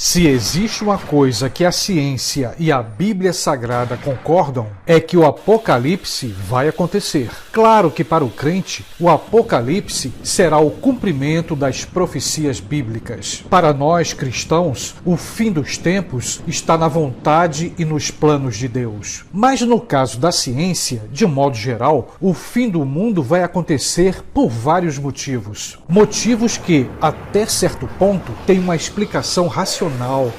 Se existe uma coisa que a ciência e a Bíblia Sagrada concordam, é que o Apocalipse vai acontecer. Claro que para o crente, o Apocalipse será o cumprimento das profecias bíblicas. Para nós cristãos, o fim dos tempos está na vontade e nos planos de Deus. Mas no caso da ciência, de modo geral, o fim do mundo vai acontecer por vários motivos. Motivos que, até certo ponto, têm uma explicação racional,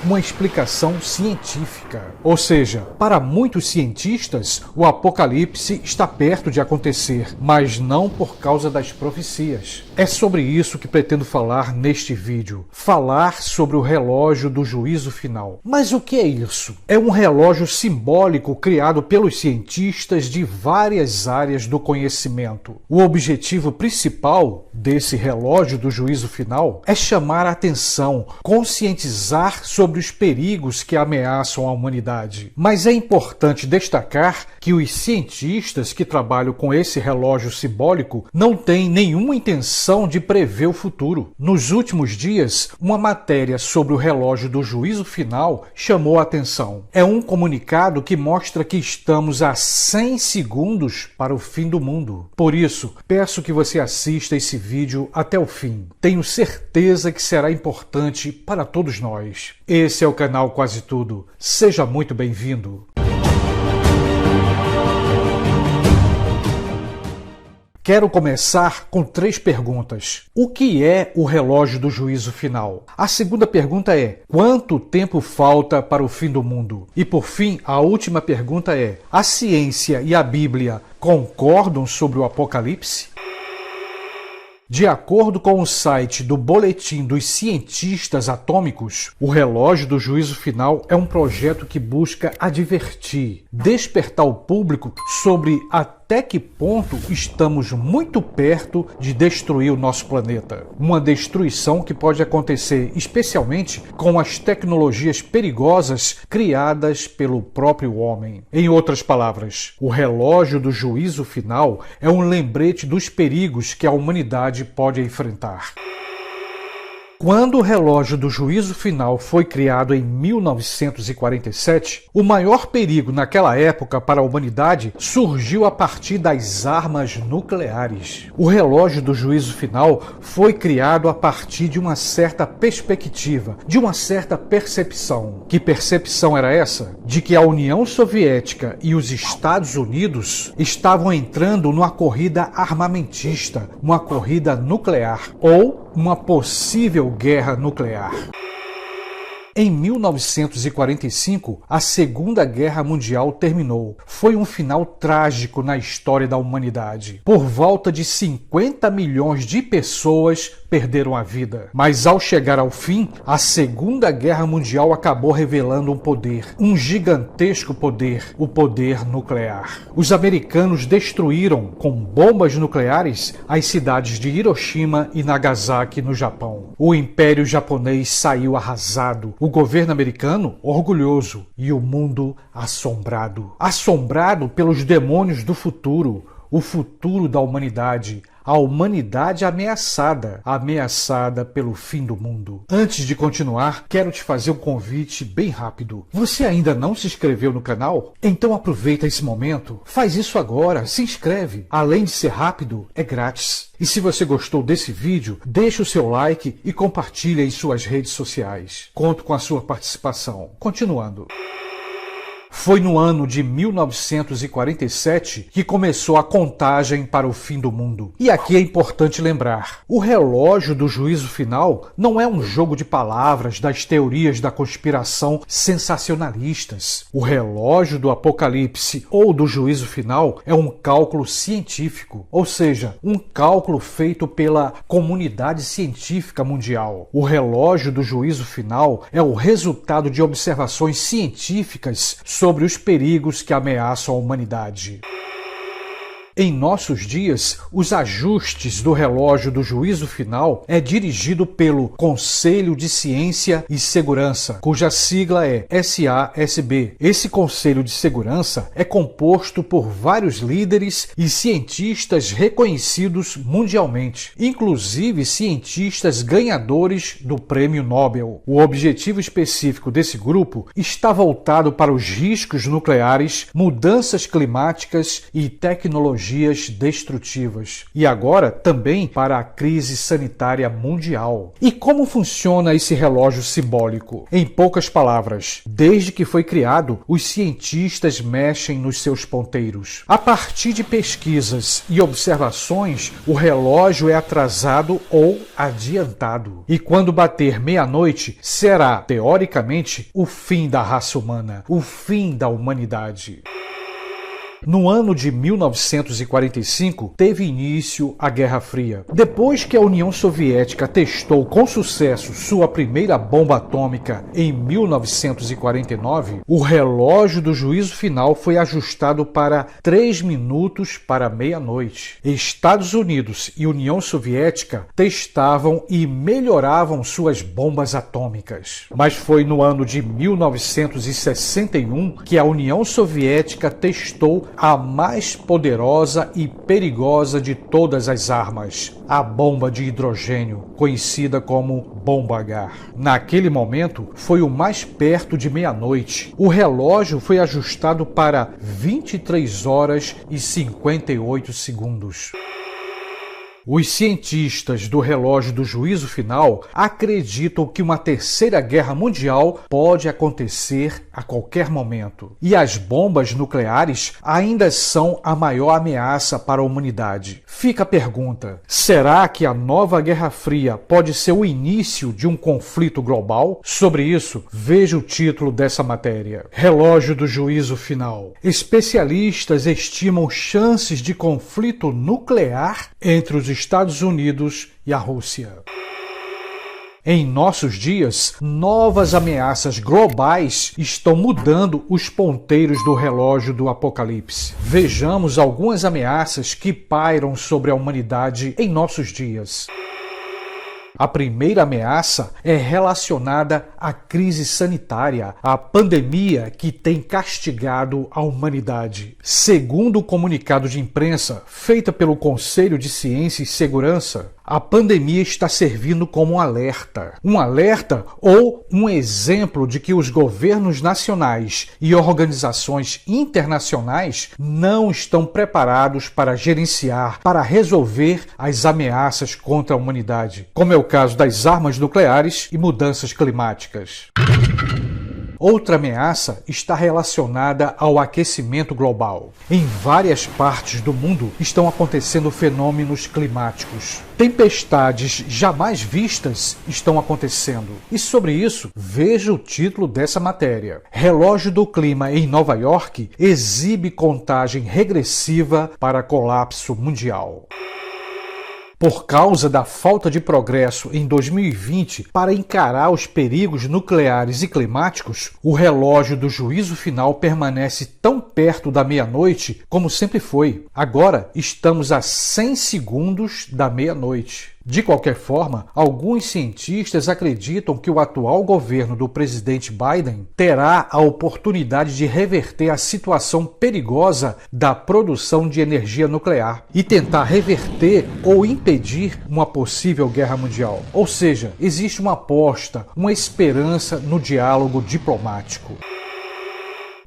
uma explicação científica. Ou seja, para muitos cientistas, o Apocalipse está perto de acontecer, mas não por causa das profecias. É sobre isso que pretendo falar neste vídeo. Falar sobre o relógio do juízo final. Mas o que é isso? É um relógio simbólico criado pelos cientistas de várias áreas do conhecimento. O objetivo principal desse relógio do juízo final é chamar a atenção, conscientizar sobre os perigos que ameaçam a humanidade. Mas é importante destacar que os cientistas que trabalham com esse relógio simbólico não têm nenhuma intenção de prever o futuro. Nos últimos dias, uma matéria sobre o relógio do juízo final chamou a atenção. É um comunicado que mostra que estamos a 100 segundos para o fim do mundo. Por isso, peço que você assista esse vídeo até o fim. Tenho certeza que será importante para todos nós. Esse é o canal Quase Tudo. Seja muito bem-vindo. Quero começar com 3 perguntas. O que é o relógio do juízo final? A segunda pergunta é: quanto tempo falta para o fim do mundo? E por fim, a última pergunta é: a ciência e a Bíblia concordam sobre o Apocalipse? De acordo com o site do Boletim dos Cientistas Atômicos, o relógio do juízo final é um projeto que busca advertir, despertar o público sobre até que ponto estamos muito perto de destruir o nosso planeta. Uma destruição que pode acontecer especialmente com as tecnologias perigosas criadas pelo próprio homem. Em outras palavras, o relógio do juízo final é um lembrete dos perigos que a humanidade pode enfrentar. Quando o relógio do juízo final foi criado em 1947, o maior perigo naquela época para a humanidade surgiu a partir das armas nucleares. O relógio do juízo final foi criado a partir de uma certa perspectiva, de uma certa percepção. Que percepção era essa? De que a União Soviética e os Estados Unidos estavam entrando numa corrida armamentista, uma corrida nuclear, ou uma possível guerra nuclear. Em 1945, a Segunda Guerra Mundial terminou. Foi um final trágico na história da humanidade. Por volta de 50 milhões de pessoas perderam a vida. Mas ao chegar ao fim, a Segunda Guerra Mundial acabou revelando um poder, um gigantesco poder, o poder nuclear. Os americanos destruíram, com bombas nucleares, as cidades de Hiroshima e Nagasaki, no Japão. O Império Japonês saiu arrasado, o governo americano orgulhoso e o mundo assombrado. Assombrado pelos demônios do futuro, o futuro da humanidade, a humanidade ameaçada pelo fim do mundo. Antes de continuar, quero te fazer um convite bem rápido. Você ainda não se inscreveu no canal? Então aproveita esse momento, faz isso agora, se inscreve. Além de ser rápido, é grátis. E se você gostou desse vídeo, deixe o seu like e compartilhe em suas redes sociais. Conto com a sua participação. Continuando. Foi no ano de 1947 que começou a contagem para o fim do mundo. E aqui é importante lembrar, o relógio do juízo final não é um jogo de palavras das teorias da conspiração sensacionalistas. O relógio do Apocalipse ou do juízo final é um cálculo científico, ou seja, um cálculo feito pela comunidade científica mundial. O relógio do juízo final é o resultado de observações científicas sobre os perigos que ameaçam a humanidade. Em nossos dias, os ajustes do relógio do juízo final é dirigido pelo Conselho de Ciência e Segurança, cuja sigla é SASB. Esse Conselho de Segurança é composto por vários líderes e cientistas reconhecidos mundialmente, inclusive cientistas ganhadores do Prêmio Nobel. O objetivo específico desse grupo está voltado para os riscos nucleares, mudanças climáticas e tecnologias destrutivas. E agora também para a crise sanitária mundial. E como funciona esse relógio simbólico? Em poucas palavras, desde que foi criado, os cientistas mexem nos seus ponteiros. A partir de pesquisas e observações, o relógio é atrasado ou adiantado. E quando bater meia-noite, será, teoricamente, o fim da raça humana, o fim da humanidade. No ano de 1945, teve início a Guerra Fria. Depois que a União Soviética testou com sucesso sua primeira bomba atômica em 1949, o relógio do juízo final foi ajustado para 3 minutos para meia-noite. Estados Unidos e União Soviética testavam e melhoravam suas bombas atômicas. Mas foi no ano de 1961 que a União Soviética testou a mais poderosa e perigosa de todas as armas, a bomba de hidrogênio, conhecida como Bomba H. Naquele momento, foi o mais perto de meia-noite. O relógio foi ajustado para 23 horas e 58 segundos. Os cientistas do relógio do juízo final acreditam que uma terceira guerra mundial pode acontecer a qualquer momento. E as bombas nucleares ainda são a maior ameaça para a humanidade. Fica a pergunta: será que a nova Guerra Fria pode ser o início de um conflito global? Sobre isso, veja o título dessa matéria. Relógio do juízo final. Especialistas estimam chances de conflito nuclear entre os Estados Unidos e a Rússia. Em nossos dias, novas ameaças globais estão mudando os ponteiros do relógio do Apocalipse. Vejamos algumas ameaças que pairam sobre a humanidade em nossos dias. A primeira ameaça é relacionada à crise sanitária, à pandemia que tem castigado a humanidade. Segundo o comunicado de imprensa feita pelo Conselho de Ciência e Segurança, a pandemia está servindo como um alerta ou um exemplo de que os governos nacionais e organizações internacionais não estão preparados para gerenciar, para resolver as ameaças contra a humanidade, como é o caso das armas nucleares e mudanças climáticas. Outra ameaça está relacionada ao aquecimento global. Em várias partes do mundo estão acontecendo fenômenos climáticos. Tempestades jamais vistas estão acontecendo. E sobre isso, veja o título dessa matéria. Relógio do clima em Nova York exibe contagem regressiva para colapso mundial. Por causa da falta de progresso em 2020 para encarar os perigos nucleares e climáticos, o relógio do juízo final permanece tão perto da meia-noite como sempre foi. Agora estamos a 100 segundos da meia-noite. De qualquer forma, alguns cientistas acreditam que o atual governo do presidente Biden terá a oportunidade de reverter a situação perigosa da produção de energia nuclear e tentar reverter ou impedir uma possível guerra mundial. Ou seja, existe uma aposta, uma esperança no diálogo diplomático.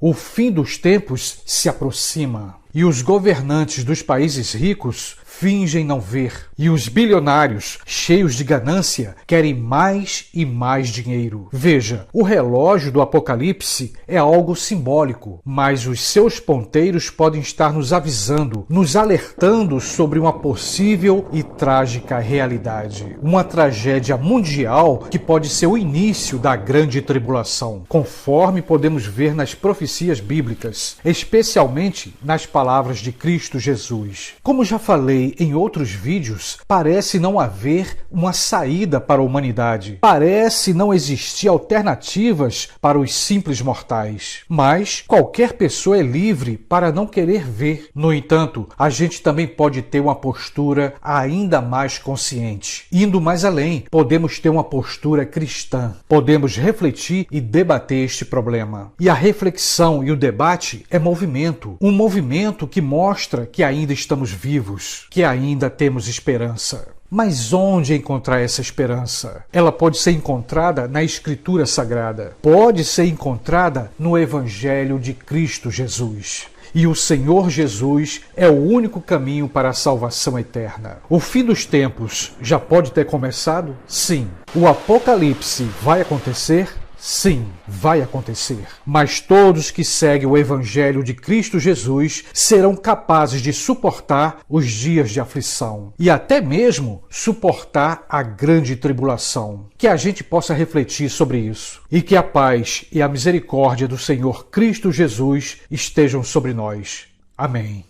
O fim dos tempos se aproxima e os governantes dos países ricos fingem não ver. E os bilionários, cheios de ganância, querem mais e mais dinheiro. Veja, o relógio do Apocalipse é algo simbólico, mas os seus ponteiros podem estar nos avisando, nos alertando sobre uma possível e trágica realidade. Uma tragédia mundial que pode ser o início da grande tribulação, conforme podemos ver nas profecias bíblicas, especialmente nas palavras palavras de Cristo Jesus. Como já falei em outros vídeos, parece não haver uma saída para a humanidade. Parece não existir alternativas para os simples mortais. Mas qualquer pessoa é livre para não querer ver. No entanto, a gente também pode ter uma postura ainda mais consciente. Indo mais além, podemos ter uma postura cristã. Podemos refletir e debater este problema. E a reflexão e o debate é movimento. Um movimento que mostra que ainda estamos vivos, que ainda temos esperança. Mas onde encontrar essa esperança? Ela pode ser encontrada na Escritura Sagrada. Pode ser encontrada no Evangelho de Cristo Jesus. E o Senhor Jesus é o único caminho para a salvação eterna. O fim dos tempos já pode ter começado? Sim. O Apocalipse vai acontecer? Sim, vai acontecer. Mas todos que seguem o Evangelho de Cristo Jesus serão capazes de suportar os dias de aflição e até mesmo suportar a grande tribulação. Que a gente possa refletir sobre isso e que a paz e a misericórdia do Senhor Cristo Jesus estejam sobre nós. Amém.